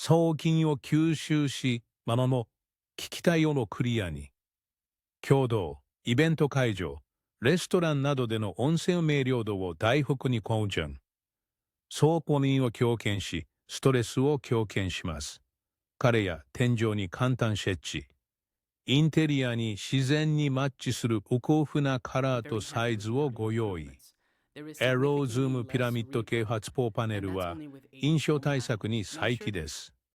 送金を吸収し、物の聞きたいをのクリアに。共同、イベント会場、レストランなどでの音声明瞭度を大幅に向上。総ポニーを強化し、ストレスを強化します。壁や天井に簡単設置。インテリアに自然にマッチする豊富なカラーとサイズをご用意。エローズームピラミッド啓発ポーパネルは印象対策に最適です。